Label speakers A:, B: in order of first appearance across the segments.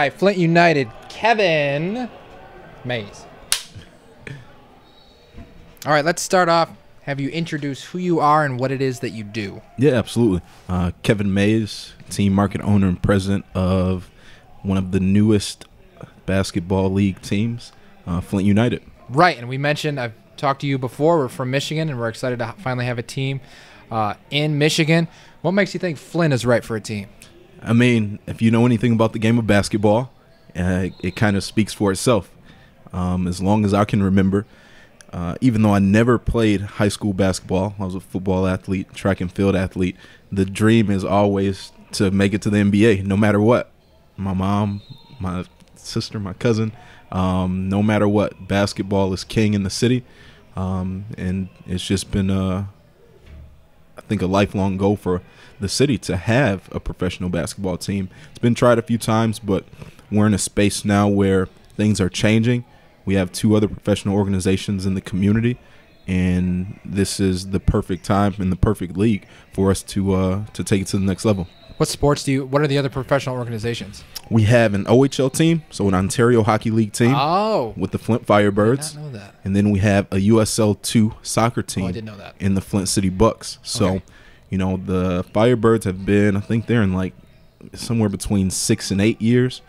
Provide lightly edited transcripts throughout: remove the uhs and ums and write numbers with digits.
A: by Flint United, Kevin Mays. All right, let's start off. Have you introduce who you are and what it is that you do?
B: Yeah, absolutely. Kevin Mays, team market owner and president of one of the newest basketball league teams, Flint United.
A: Right, and we mentioned, I've talked to you before, we're from Michigan, and we're excited to finally have a team in Michigan. What makes you think Flint is right for a team?
B: I mean, if you know anything about the game of basketball, it kind of speaks for itself. As long as I can remember, even though I never played high school basketball, I was a football athlete, track and field athlete, the dream is always to make it to the NBA, no matter what. My mom, my sister, my cousin, no matter what, basketball is king in the city. And it's just been, I think, a lifelong goal for the city to have a professional basketball team. It's been tried a few times, but we're in a space now where things are changing. We have two other professional organizations in the community, and this is the perfect time and the perfect league for us to take it to the next level.
A: What sports what are the other professional organizations?
B: We have an OHL team, so an Ontario Hockey League team with the Flint Firebirds.
A: I did not know that.
B: And then we have a USL 2 soccer team
A: I didn't know that.
B: in the Flint City Bucks. So,
A: okay.
B: You know, the Firebirds have been, I think they're in like somewhere between 6 and 8 years.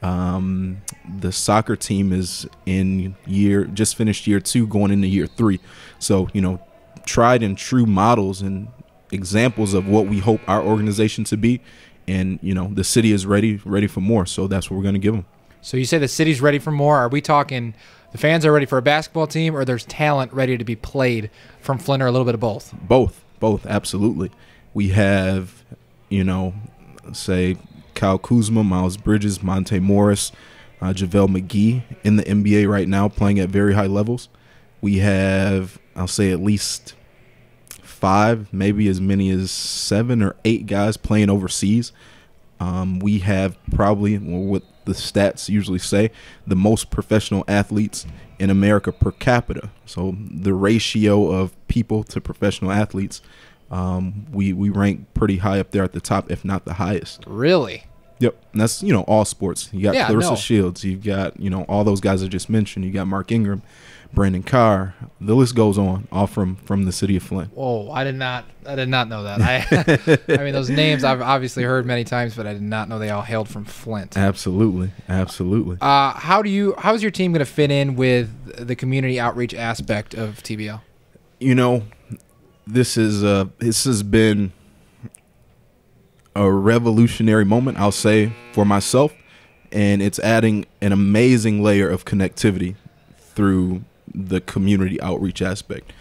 B: The soccer team is just finished year 2, going into year 3. So, you know, tried and true models and examples of what we hope our organization to be. And, you know, the city is ready for more. So that's what we're going to give them. So
A: you say the city's ready for more. Are we talking the fans are ready for a basketball team, or there's talent ready to be played from Flint, or a little bit of both?
B: Both, absolutely. We have, you know, say Kyle Kuzma, Miles Bridges, Monte Morris, JaVale McGee in the NBA right now playing at very high levels. We have, I'll say, at least 5, maybe as many as 7 or 8 guys playing overseas. We have probably, what the stats usually say, the most professional athletes in America per capita. So the ratio of people to professional athletes, we rank pretty high up there at the top, if not the highest.
A: Really?
B: Yep. And that's, you know, all sports. You got Clarissa Shields. You've got, you know, all those guys I just mentioned. You got Mark Ingram, Brandon Carr. The list goes on, all from the city of Flint.
A: Whoa, I did not know that. I mean, those names I've obviously heard many times, but I did not know they all hailed from Flint.
B: Absolutely.
A: How's your team going to fit in with the community outreach aspect of TBL?
B: You know, this has been a revolutionary moment, I'll say, for myself, and it's adding an amazing layer of connectivity through the community outreach aspect.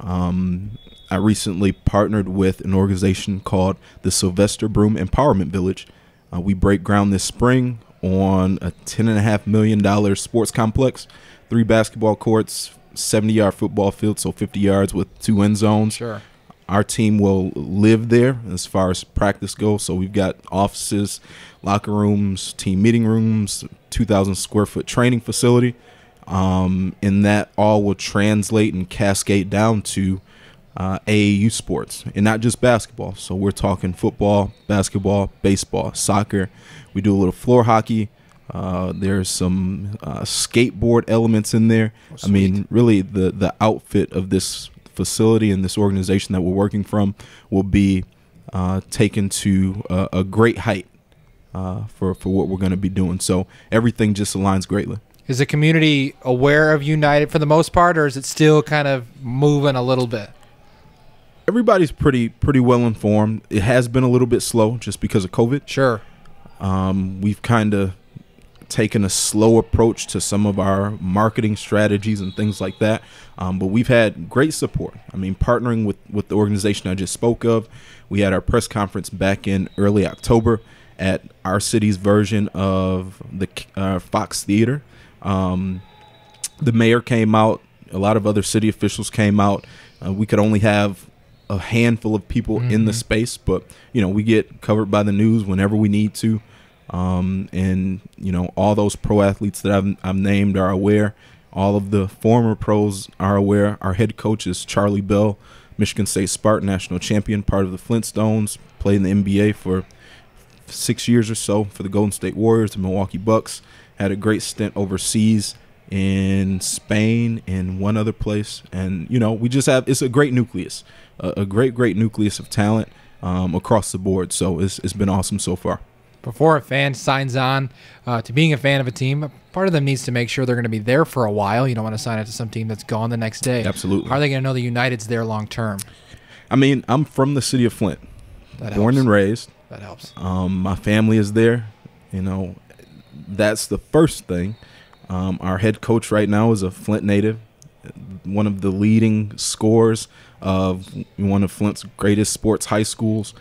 B: I recently partnered with an organization called the Sylvester Broom Empowerment Village. We break ground this spring on a $10.5 million sports complex, 3 basketball courts, 70-yard football field, so 50 yards with 2 end zones.
A: Sure.
B: Our team will live there as far as practice goes. So we've got offices, locker rooms, team meeting rooms, 2,000 square foot training facility. And that all will translate and cascade down to AAU sports, and not just basketball. So we're talking football, basketball, baseball, soccer. We do a little floor hockey. There's some skateboard elements in there. I mean, really the outfit of this facility and this organization that we're working from will be taken to a great height for what we're going to be doing. So everything just aligns greatly.
A: Is the community aware of United for the most part, or is it still kind of moving a little bit?
B: Everybody's pretty well informed. It has been a little bit slow just because of COVID.
A: Sure.
B: We've kind of taken a slow approach to some of our marketing strategies and things like that. But we've had great support. I mean, partnering with the organization I just spoke of, we had our press conference back in early October at our city's version of the Fox Theater. The mayor came out. A lot of other city officials came out. We could only have a handful of people in the space, but, you know, we get covered by the news whenever we need to. And, you know, all those pro athletes that I've named are aware. All of the former pros are aware. Our head coach is Charlie Bell, Michigan State Spartan national champion, part of the Flintstones, played in the NBA for 6 years or so for the Golden State Warriors, the Milwaukee Bucks. Had a great stint overseas in Spain and one other place. And, you know, we just have – it's a great nucleus, a great nucleus of talent across the board. So it's been awesome so far.
A: Before a fan signs on to being a fan of a team, part of them needs to make sure they're going to be there for a while. You don't want to sign up to some team that's gone the next day.
B: Absolutely.
A: How are they going to know the United's there long term?
B: I mean, I'm from the city of Flint, born and raised.
A: That helps.
B: My family is there. You know, that's the first thing. Our head coach right now is a Flint native, one of the leading scorers of one of Flint's greatest sports high schools.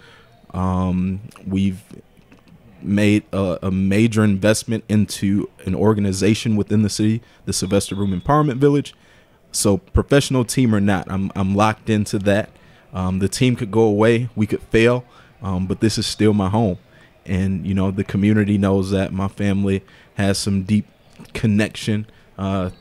B: We've made a major investment into an organization within the city, the Sylvester Room Empowerment Village. So professional team or not, I'm locked into that. The team could go away, we could fail, but this is still my home. And, you know, the community knows that my family has some deep connection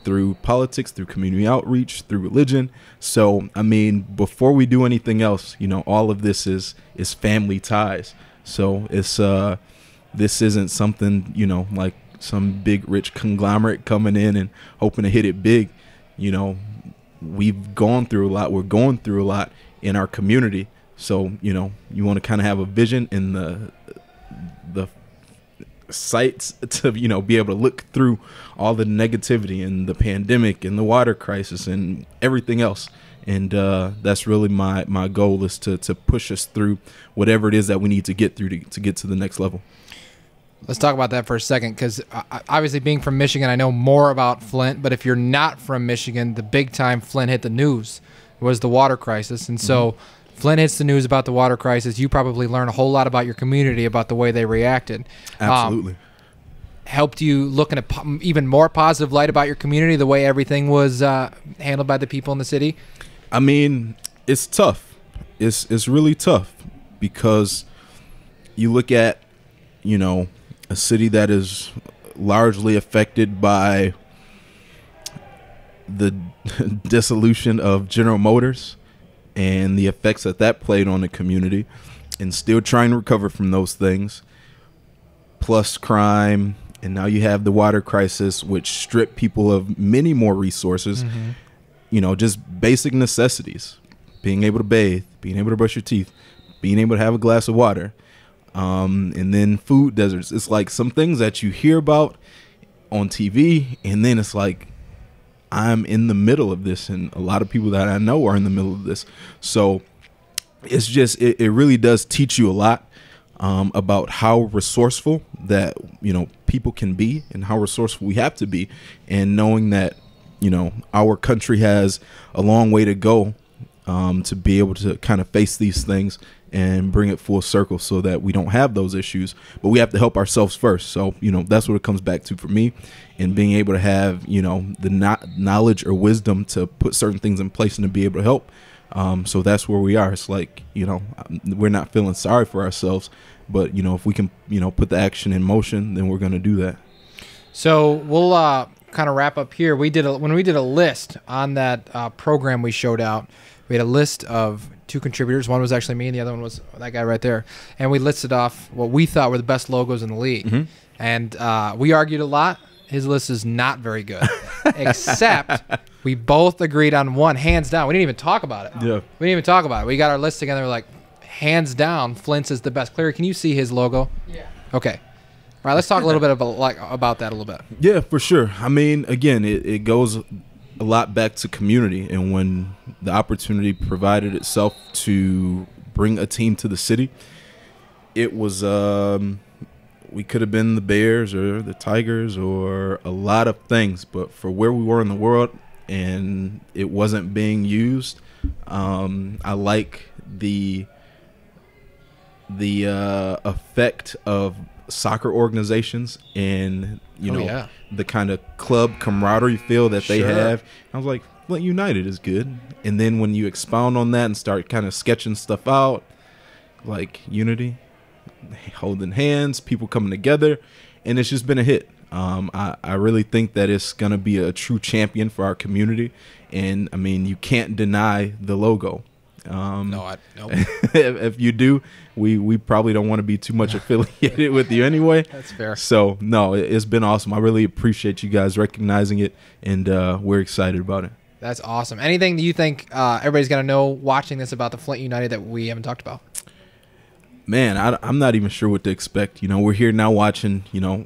B: through politics, through community outreach, through religion. So, I mean, before we do anything else, you know, all of this is family ties. So it's this isn't something, you know, like some big rich conglomerate coming in and hoping to hit it big. You know, we've gone through a lot. We're going through a lot in our community. So, you know, you want to kind of have a vision in the sights to, you know, be able to look through all the negativity and the pandemic and the water crisis and everything else. And that's really my goal, is to push us through whatever it is that we need to get through to get to the next level.
A: Let's talk about that for a second, because obviously being from Michigan, I know more about Flint. But if you're not from Michigan, the big time Flint hit the news was the water crisis. And so Flint hits the news about the water crisis. You probably learn a whole lot about your community, about the way they reacted.
B: Absolutely.
A: Helped you look in a even more positive light about your community, the way everything was handled by the people in the city?
B: I mean, it's tough. It's really tough, because you look at, you know, a city that is largely affected by the dissolution of General Motors and the effects that played on the community, and still trying to recover from those things, plus crime. And now you have the water crisis, which stripped people of many more resources, you know, just basic necessities, being able to bathe, being able to brush your teeth, being able to have a glass of water. And then food deserts. It's like some things that you hear about on TV, and then it's like, I'm in the middle of this, and a lot of people that I know are in the middle of this. So it's just, it really does teach you a lot about how resourceful that, you know, people can be, and how resourceful we have to be, and knowing that, you know, our country has a long way to go to be able to kind of face these things and bring it full circle, so that we don't have those issues. But we have to help ourselves first. So, you know, that's what it comes back to for me, and being able to have, you know, the knowledge or wisdom to put certain things in place and to be able to help. So that's where we are. It's like, you know, we're not feeling sorry for ourselves, but, you know, if we can, you know, put the action in motion, then we're going to do that.
A: So we'll kind of wrap up here. When we did a list on that program we showed out, we had a list of 2 contributors. One was actually me, and the other one was that guy right there. And we listed off what we thought were the best logos in the league. And we argued a lot. His list is not very good, except we both agreed on one, hands down. We didn't even talk about it.
B: Yeah.
A: We didn't even talk about it. We got our list together. We're like, hands down, Flint's is the best. Claire, can you see his logo? Yeah. Okay. All right, let's talk a little bit about that a little bit.
B: Yeah, for sure. I mean, again, it goes a lot back to community, and when the opportunity provided itself to bring a team to the city, it was we could have been the Bears or the Tigers or a lot of things, but for where we were in the world and it wasn't being used, I like the effect of soccer organizations and, you know, the kind of club camaraderie feel that they have. I was like, Flint United is good. And then when you expound on that and start kind of sketching stuff out, like unity, holding hands, people coming together, and it's just been a hit. I really think that it's going to be a true champion for our community. And, I mean, you can't deny the logo.
A: No.
B: If you do, we probably don't want to be too much affiliated with you anyway.
A: That's fair.
B: So, no, it's been awesome. I really appreciate you guys recognizing it, and we're excited about it.
A: That's awesome. Anything that you think everybody's going to know watching this about the Flint United that we haven't talked about?
B: Man, I'm not even sure what to expect. We're here now watching,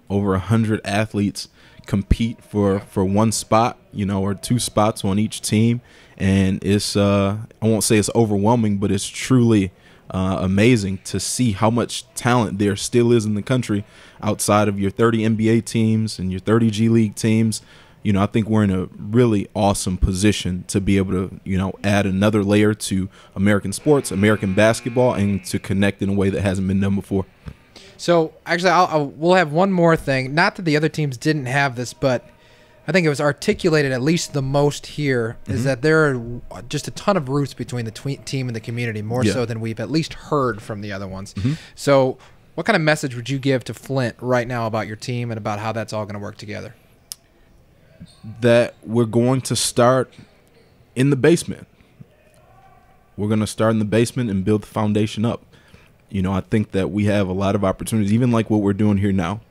B: over 100 athletes compete for one spot, or two spots on each team. And it's, I won't say it's overwhelming, but it's truly amazing to see how much talent there still is in the country outside of your 30 NBA teams and your 30 G League teams. I think we're in a really awesome position to be able to, add another layer to American sports, American basketball, and to connect in a way that hasn't been done before.
A: So, actually, we'll have one more thing. Not that the other teams didn't have this, but I think it was articulated at least the most here, is that there are just a ton of roots between the team and the community, more so than we've at least heard from the other ones. So what kind of message would you give to Flint right now about your team and about how that's all going to work together?
B: That we're going to start in the basement. We're going to start in the basement and build the foundation up. I think that we have a lot of opportunities, even like what we're doing here now.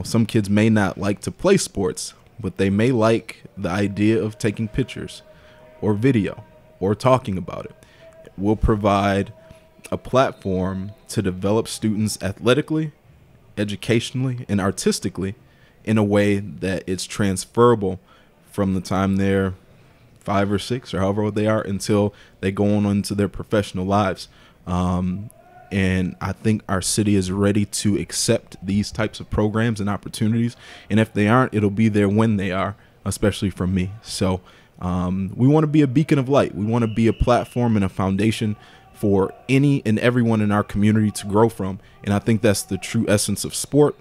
B: Some kids may not like to play sports, but they may like the idea of taking pictures or video or talking about it. We'll provide a platform to develop students athletically, educationally, and artistically in a way that it's transferable from the time they're 5 or 6 or however old they are until they go on into their professional lives. And I think our city is ready to accept these types of programs and opportunities. And if they aren't, it'll be there when they are, especially from me. So we want to be a beacon of light. We want to be a platform and a foundation for any and everyone in our community to grow from. And I think that's the true essence of sport,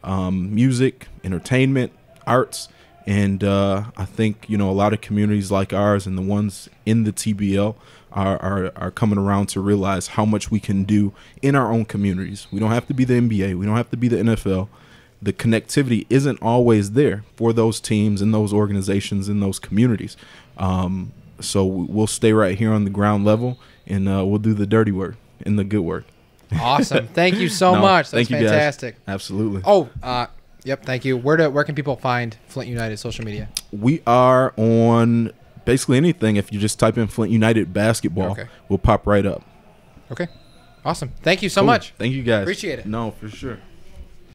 B: music, entertainment, arts. And I think, a lot of communities like ours and the ones in the TBL are coming around to realize how much we can do in our own communities. We don't have to be the NBA. We don't have to be the NFL. The connectivity isn't always there for those teams and those organizations in those communities. So we'll stay right here on the ground level, and we'll do the dirty work and the good work.
A: Awesome. Thank you so much. That's fantastic.
B: Guys. Absolutely.
A: Oh, yep. Thank you. Where can people find Flint United social media?
B: We are on basically anything. If you just type in Flint United basketball, we'll pop right up.
A: Okay. Awesome. Thank you so much.
B: Thank you, guys.
A: Appreciate it.
B: No, for sure.